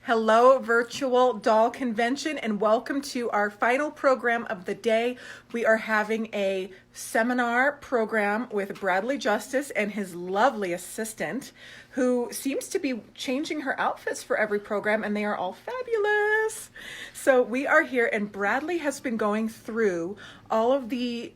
Hello, virtual doll convention, and welcome to our final program of the day. We are having a seminar program with Bradley Justice and his lovely assistant, who seems to be changing her outfits for every program, and they are all fabulous. So we are here, and Bradley has been going through all of the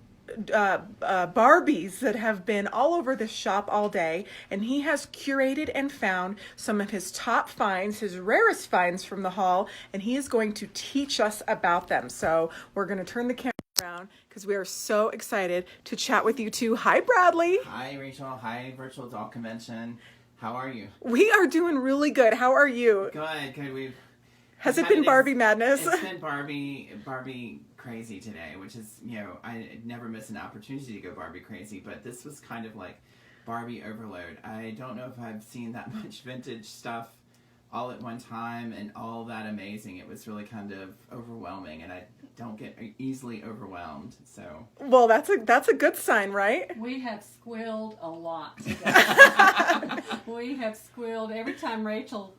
Barbies that have been all over the shop all day, and he has curated and found some of his top finds, his rarest finds from the haul, and he is going to teach us about them. So we're going to turn the camera around because we are so excited to chat with you two. Hi, Bradley. Hi, Rachel. Hi, Virtual Doll Convention. How are you? We are doing really good. How are you? Good. Has it been Barbie madness? It's been Barbie crazy today, which is, I never miss an opportunity to go Barbie crazy, but this was kind of like Barbie overload. I don't know if I've seen that much vintage stuff all at one time and all that amazing. It was really kind of overwhelming, and I don't get easily overwhelmed. So well, that's a good sign, right? We have squealed a lot today. We have squealed every time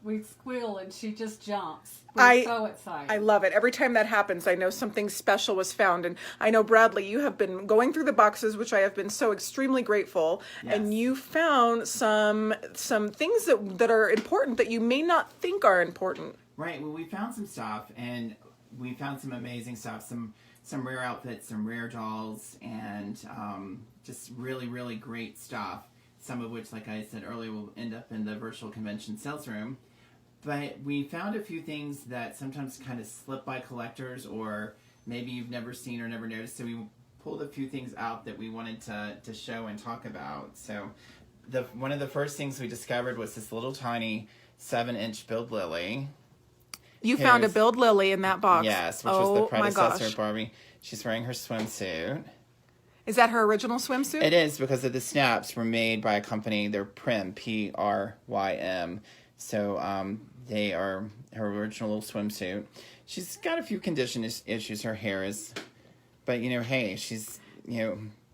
we squeal and she just jumps. We're so excited. I love it. Every time that happens, I know something special was found. And I know, Bradley, you have been going through the boxes, which I have been so extremely grateful. Yes. And you found some things that are important that you may not think are important. Right. Well, we found some stuff, and we found some amazing stuff, some rare outfits, some rare dolls, and just really, really great stuff. Some of which, like I said earlier, will end up in the virtual convention sales room. But we found a few things that sometimes kind of slip by collectors, or maybe you've never seen or never noticed. So we pulled a few things out that we wanted to show and talk about. So one of the first things we discovered was this little tiny 7-inch Build Lily. You found a Build Lily in that box. Yes, which was the predecessor of Barbie. She's wearing her swimsuit. Is that her original swimsuit? It is, because of the snaps were made by a company. They're Prym, P-R-Y-M. So they are her original little swimsuit. She's got a few condition issues. Her hair is, but hey, she's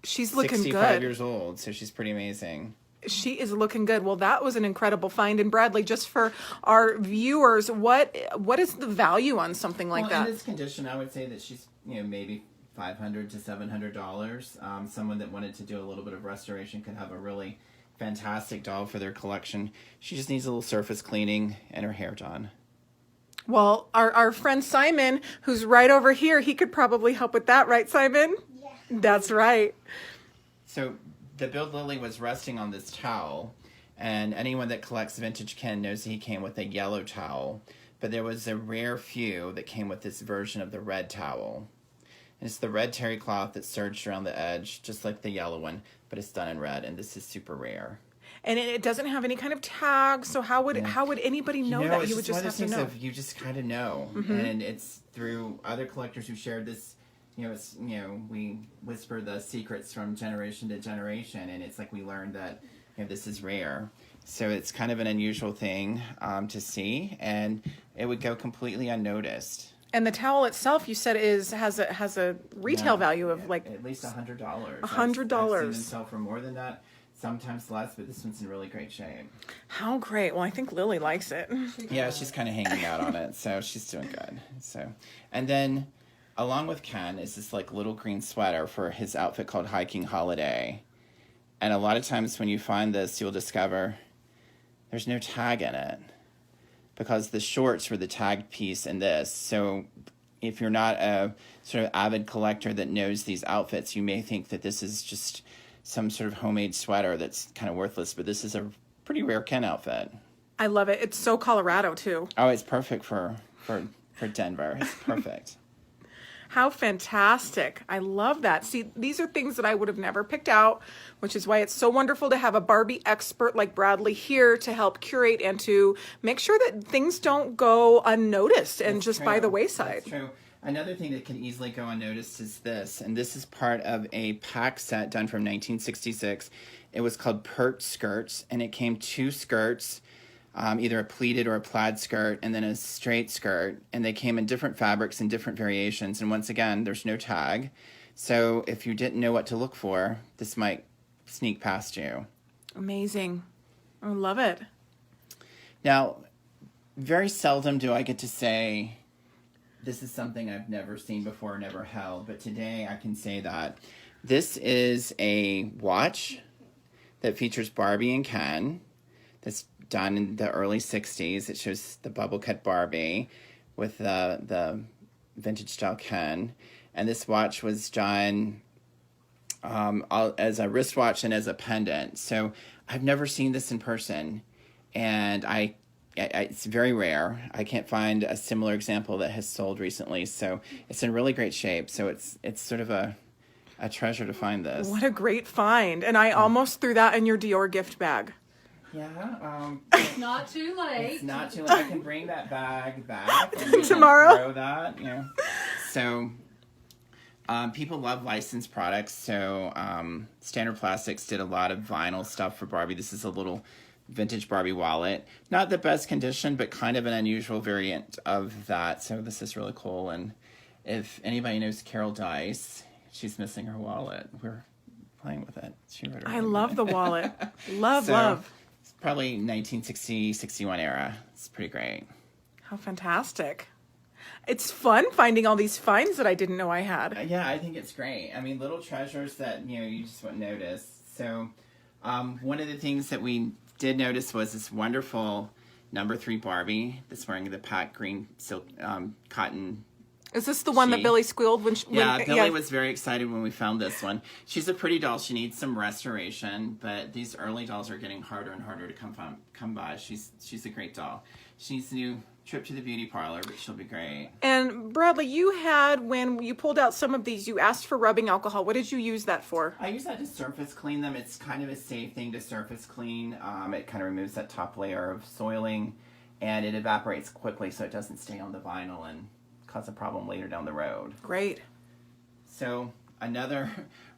she's looking 65 good. Years old, so she's pretty amazing. She is looking good. Well, that was an incredible find. And Bradley, just for our viewers, what is the value on something like that? In this condition, I would say that she's maybe $500 to $700. Someone that wanted to do a little bit of restoration could have a really fantastic doll for their collection. She just needs a little surface cleaning and her hair done. Well, our friend Simon, who's right over here, he could probably help with that, right, Simon? Yeah. That's right. So the Build Lily was resting on this towel, and anyone that collects vintage Ken knows he came with a yellow towel, but there was a rare few that came with this version of the red towel. And it's the red terry cloth that's serged around the edge, just like the yellow one, but it's done in red, and this is super rare. And it doesn't have any kind of tag, so how would anybody know that? You would just have to know. You just kind of know, and it's through other collectors who shared this. We whisper the secrets from generation to generation, and it's like we learned that this is rare. So it's kind of an unusual thing to see, and it would go completely unnoticed. And the towel itself, you said, has a retail value of like at least $100. $100. I've seen them sell for more than that, sometimes less, but this one's in really great shape. How great! Well, I think Lily likes it. Yeah, she's kind of hanging out on it, so she's doing good. So, and then along with Ken is this like little green sweater for his outfit called Hiking Holiday. And a lot of times when you find this, you'll discover there's no tag in it, because the shorts were the tagged piece in this. So if you're not a sort of avid collector that knows these outfits, you may think that this is just some sort of homemade sweater that's kind of worthless, but this is a pretty rare Ken outfit. I love it. It's so Colorado, too. Oh, it's perfect for Denver. It's perfect. How fantastic. I love that. See, these are things that I would have never picked out, which is why it's so wonderful to have a Barbie expert like Bradley here to help curate and to make sure that things don't go unnoticed and just by the wayside. That's true. Another thing that can easily go unnoticed is this, and this is part of a pack set done from 1966. It was called Pert Skirts, and it came 2 skirts, either a pleated or a plaid skirt, and then a straight skirt. And they came in different fabrics and different variations. And once again, there's no tag. So if you didn't know what to look for, this might sneak past you. Amazing. I love it. Now, very seldom do I get to say, this is something I've never seen before, never held. But today I can say that. This is a watch that features Barbie and Ken. That's done in the early 60s. It shows the bubble cut Barbie with the vintage style Ken. And this watch was done as a wristwatch and as a pendant. So I've never seen this in person. And it's very rare. I can't find a similar example that has sold recently. So it's in really great shape. So it's sort of a treasure to find this. What a great find. And I almost threw that in your Dior gift bag. Yeah. It's not too late. It's not too late. I can bring that bag back. And tomorrow. Throw that, So people love licensed products. So Standard Plastics did a lot of vinyl stuff for Barbie. This is a little vintage Barbie wallet. Not the best condition, but kind of an unusual variant of that. So this is really cool. And if anybody knows Carol Dice, she's missing her wallet. We're playing with it. She wrote her I name love in the it. wallet. Love. It's probably 1960, 61 era. It's pretty great. How fantastic. It's fun finding all these finds that I didn't know I had. Yeah, I think it's great. I mean, little treasures that, you just wouldn't notice. So one of the things that we did notice was this wonderful number 3 Barbie that's wearing the pat green silk cotton. Is this the one that Billy squealed when Billy was very excited when we found this one. She's a pretty doll. She needs some restoration, but these early dolls are getting harder and harder to come by. She's a great doll. She needs a new trip to the beauty parlor, but she'll be great. And Bradley, you had, when you pulled out some of these, you asked for rubbing alcohol. What did you use that for? I use that to surface clean them. It's kind of a safe thing to surface clean. It kind of removes that top layer of soiling, and it evaporates quickly so it doesn't stay on the vinyl and cause a problem later down the road. Great. So another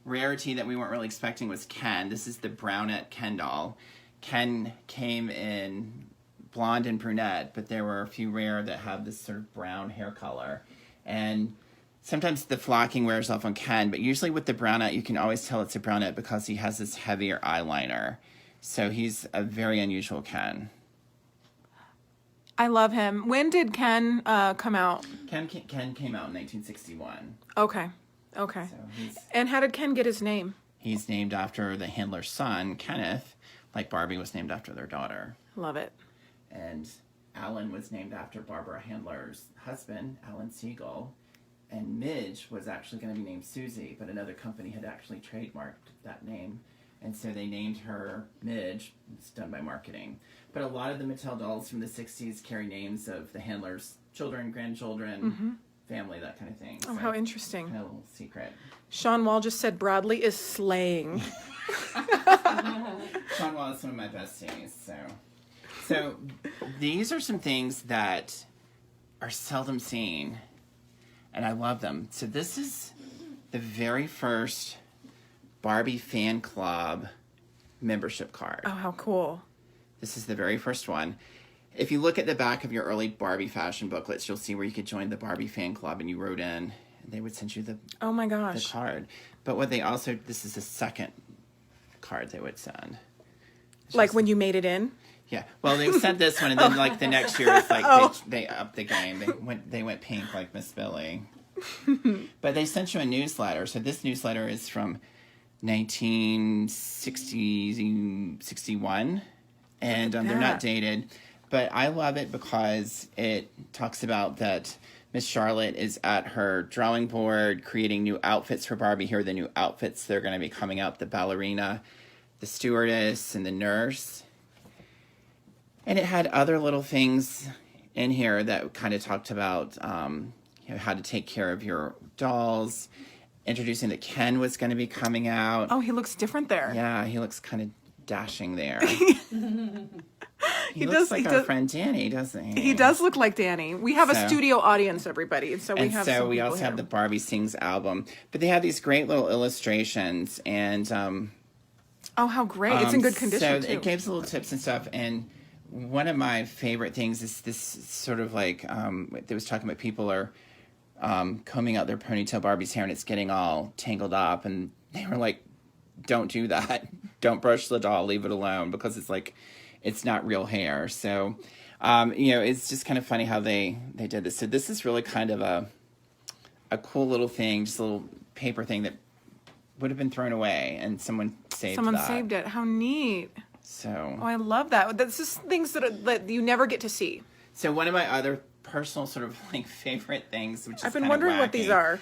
rarity that we weren't really expecting was Ken. This is the Brownette Ken doll. Ken came in blonde and brunette, but there were a few rare that have this sort of brown hair color. And sometimes the flocking wears off on Ken, but usually with the Brownette, you can always tell it's a Brownette because he has this heavier eyeliner. So he's a very unusual Ken. I love him. When did Ken come out? Ken came out in 1961. Okay. So And how did Ken get his name? he's named after the handler's son, Kenneth, like Barbie was named after their daughter. Love it. And Alan was named after Barbara Handler's husband, Alan Siegel. And Midge was actually going to be named Susie, but another company had actually trademarked that name. And so they named her Midge. It's done by marketing. But a lot of the Mattel dolls from the 60s carry names of the handler's children, grandchildren, family, that kind of thing. Oh, how interesting. Kind of a little secret. Sean Wall just said Bradley is slaying. Sean Wall is one of my besties, So these are some things that are seldom seen, and I love them. So this is the very first Barbie fan club membership card. Oh, how cool. This is the very first one. If you look at the back of your early Barbie fashion booklets, you'll see where you could join the Barbie fan club, and you wrote in, and they would send you the Oh my gosh. card. But what they also, this is the second card they would send. Like when you made it in? Yeah. Well, they sent this one, and then like the next year, it's like they upped the game. They went pink like Miss Billy. But they sent you a newsletter. So this newsletter is from 1961, and they're not dated. But I love it because it talks about that Miss Charlotte is at her drawing board creating new outfits for Barbie. Here are the new outfits that are going to be coming out: the ballerina, the stewardess, and the nurse. And it had other little things in here that kind of talked about how to take care of your dolls, introducing that Ken was going to be coming out. Oh, he looks different there. Yeah, he looks kind of dashing there. He does- looks like our friend Danny, doesn't he? He does look like Danny. We have a So- studio audience, everybody. And so we have some we people also here. have the Barbie Sings album. But they have these great little illustrations. And Oh, how great. It's in good condition, so too. it gives little tips and stuff. And one of my favorite things is this sort of like, they was talking about people are combing out their ponytail Barbie's hair and it's getting all tangled up. And they were like, don't do that. Don't brush the doll. Leave it alone, because it's like, it's not real hair. So It's just kind of funny how they did this. So this is really kind of a cool little thing, just a little paper thing that would have been thrown away, and someone saved it. How neat. So. Oh, I love that. That's just things that you never get to see. So one of my other personal sort of like favorite things, which is I've been wondering what these are.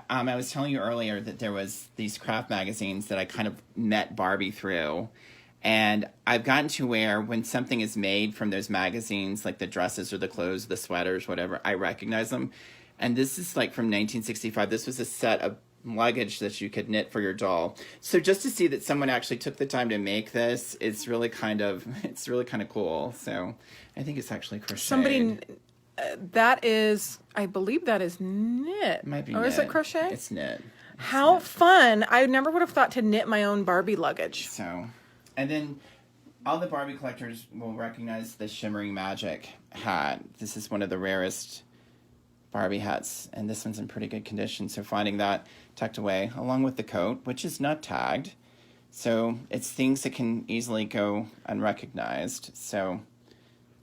I was telling you earlier that there was these craft magazines that I kind of met Barbie through. And I've gotten to where when something is made from those magazines, like the dresses or the clothes, the sweaters, whatever, I recognize them. And this is like from 1965. This was a set of luggage that you could knit for your doll. So just to see that someone actually took the time to make this, it's really kind of cool. So I think it's actually crocheted. Somebody, that is, I believe that is knit. It might be or knit. Is it crochet? It's knit. How fun. I never would have thought to knit my own Barbie luggage. So, and then all the Barbie collectors will recognize the Shimmering Magic hat. This is one of the rarest Barbie hats, and this one's in pretty good condition. So finding that tucked away, along with the coat, which is not tagged. So it's things that can easily go unrecognized. So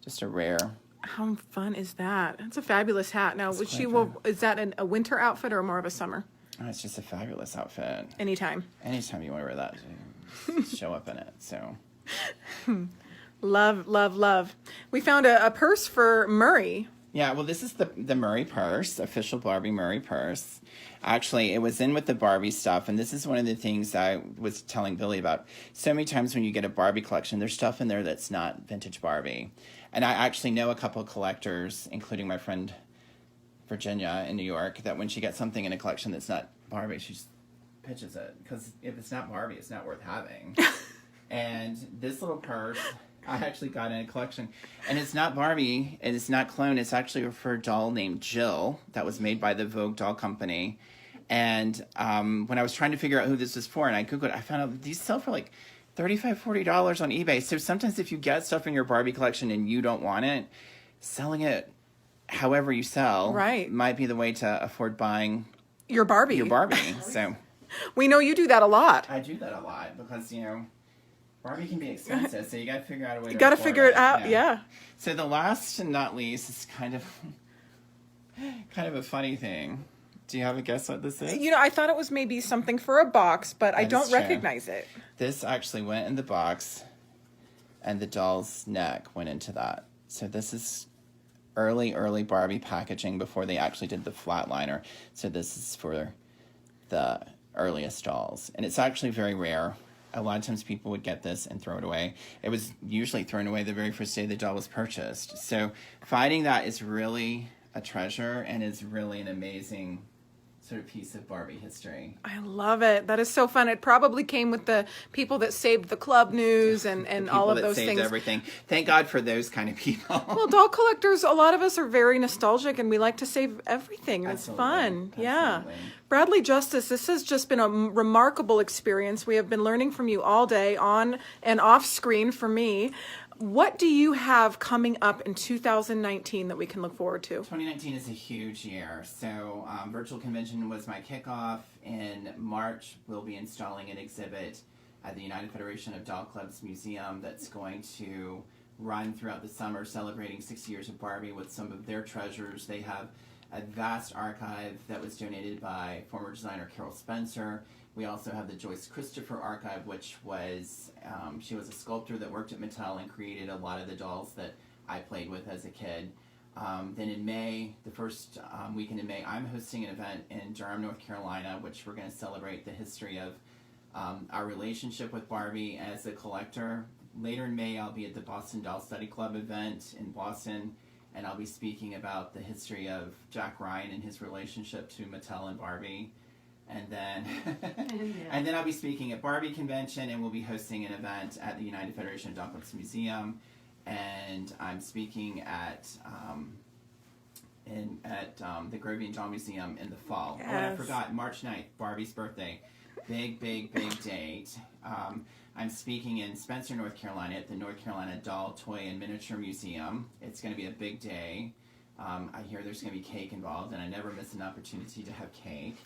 just a rare. How fun is that? That's a fabulous hat. Now, is that a winter outfit or more of a summer? Oh, it's just a fabulous outfit. Anytime you want to wear that, just show up in it. So love, love, love. We found a purse for Murray. Yeah, well, this is the Murray purse, official Barbie Murray purse. Actually, it was in with the Barbie stuff, and this is one of the things I was telling Billy about. So many times when you get a Barbie collection, there's stuff in there that's not vintage Barbie. And I actually know a couple of collectors, including my friend Virginia in New York, that when she gets something in a collection that's not Barbie, she just pitches it. Because if it's not Barbie, it's not worth having. And this little purse, I actually got in a collection. And it's not Barbie, and it's not clone. It's actually for a doll named Jill that was made by the Vogue doll company. And when I was trying to figure out who this was for, and I Googled it, I found out these sell for like $35, $40 on eBay. So sometimes if you get stuff in your Barbie collection and you don't want it, selling it however you sell might be the way to afford buying your Barbie. So we know you do that a lot. I do that a lot because, Barbie can be expensive, so you got to figure out a way to You got to figure it out, yeah. So the last and not least is kind of a funny thing. Do you have a guess what this is? I thought it was maybe something for a box, but I don't recognize it. This actually went in the box, and the doll's neck went into that. So this is early Barbie packaging before they actually did the flatliner. So this is for the earliest dolls. And it's actually very rare. A lot of times people would get this and throw it away. It was usually thrown away the very first day the doll was purchased. So finding that is really a treasure and is really an amazing sort of piece of Barbie history. I love it. That is so fun. It probably came with the people that saved the club news and all of those things. Everything. Thank God for those kind of people. Well, doll collectors, a lot of us are very nostalgic and we like to save everything. It's fun. Absolutely. Yeah. Bradley Justice, this has just been a remarkable experience. We have been learning from you all day, on and off screen for me. What do you have coming up in 2019 that we can look forward to? 2019 is a huge year. So virtual convention was my kickoff. In March, we'll be installing an exhibit at the United Federation of Doll Clubs Museum that's going to run throughout the summer, celebrating 60 years of Barbie with some of their treasures. They have a vast archive that was donated by former designer Carol Spencer. We also have the Joyce Christopher archive, which was, she was a sculptor that worked at Mattel and created a lot of the dolls that I played with as a kid. Then in May, the first weekend in May, I'm hosting an event in Durham, North Carolina, which we're going to celebrate the history of our relationship with Barbie as a collector. Later in May, I'll be at the Boston Doll Study Club event in Boston, and I'll be speaking about the history of Jack Ryan and his relationship to Mattel and Barbie. And then I'll be speaking at Barbie Convention, and we'll be hosting an event at the United Federation of Doll Clubs Museum. And I'm speaking at the Grovian Doll Museum in the fall. Yes. Oh, and I forgot, March 9th, Barbie's birthday. Big date. I'm speaking in Spencer, North Carolina at the North Carolina Doll, Toy, and Miniature Museum. It's going to be a big day. I hear there's going to be cake involved, and I never miss an opportunity to have cake.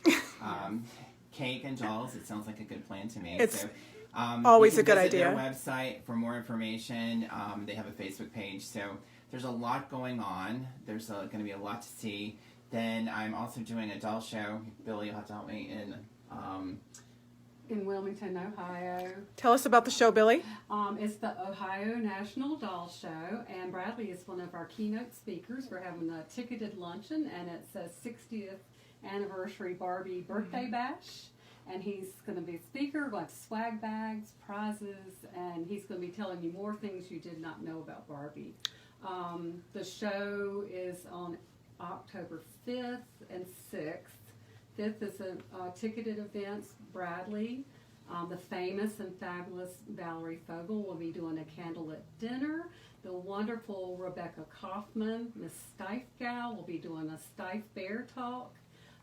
Cake and dolls, it sounds like a good plan to me. So Always you a good can visit idea. Their website for more information. They have a Facebook page, so there's a lot going on. There's going to be a lot to see. Then I'm also doing a doll show. Billy, you'll have to help me in Wilmington, Ohio. Tell us about the show, Billy. It's the Ohio National Doll Show, and Bradley is one of our keynote speakers. We're having a ticketed luncheon, and it's a 60th anniversary Barbie birthday bash. And he's going to be a speaker, going to swag bags, prizes, and he's going to be telling you more things you did not know about Barbie. The show is on October 5th and 6th. 5th is a ticketed event. Bradley, the famous and fabulous Valerie Fogel will be doing a candlelit dinner. The wonderful Rebecca Hoffman, Miss Stife Gal, will be doing a Stife Bear Talk.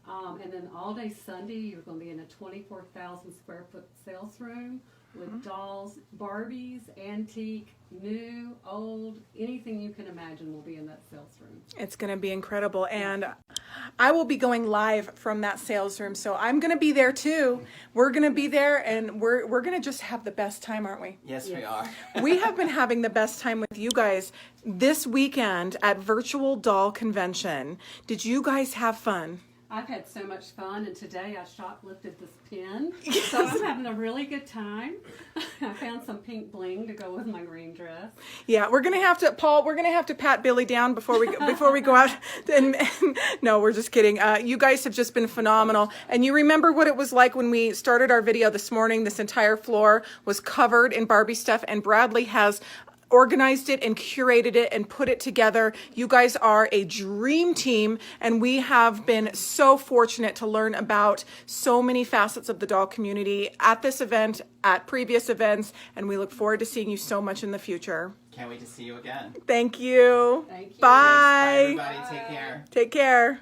And then all day Sunday, you're going to be in a 24,000 square foot sales room with dolls, Barbies, antique, new, old, anything you can imagine will be in that sales room. It's going to be incredible. And I will be going live from that sales room. So I'm going to be there too. We're going to be there, and we're going to just have the best time, aren't we? Yes, we are. We have been having the best time with you guys this weekend at Virtual Doll Convention. Did you guys have fun? I've had so much fun, and today I shoplifted this pin, so I'm having a really good time. I found some pink bling to go with my green dress. Yeah, we're gonna have to, Paul. We're gonna have to pat Billy down before we go out. And no, we're just kidding. You guys have just been phenomenal. And you remember what it was like when we started our video this morning? This entire floor was covered in Barbie stuff, and Bradley has organized it and curated it and put it together. You guys are a dream team, and we have been so fortunate to learn about so many facets of the doll community at this event, at previous events, and we look forward to seeing you so much in the future. Can't wait to see you again. Thank you. Thank you. Bye. Bye, everybody. Take care. Take care.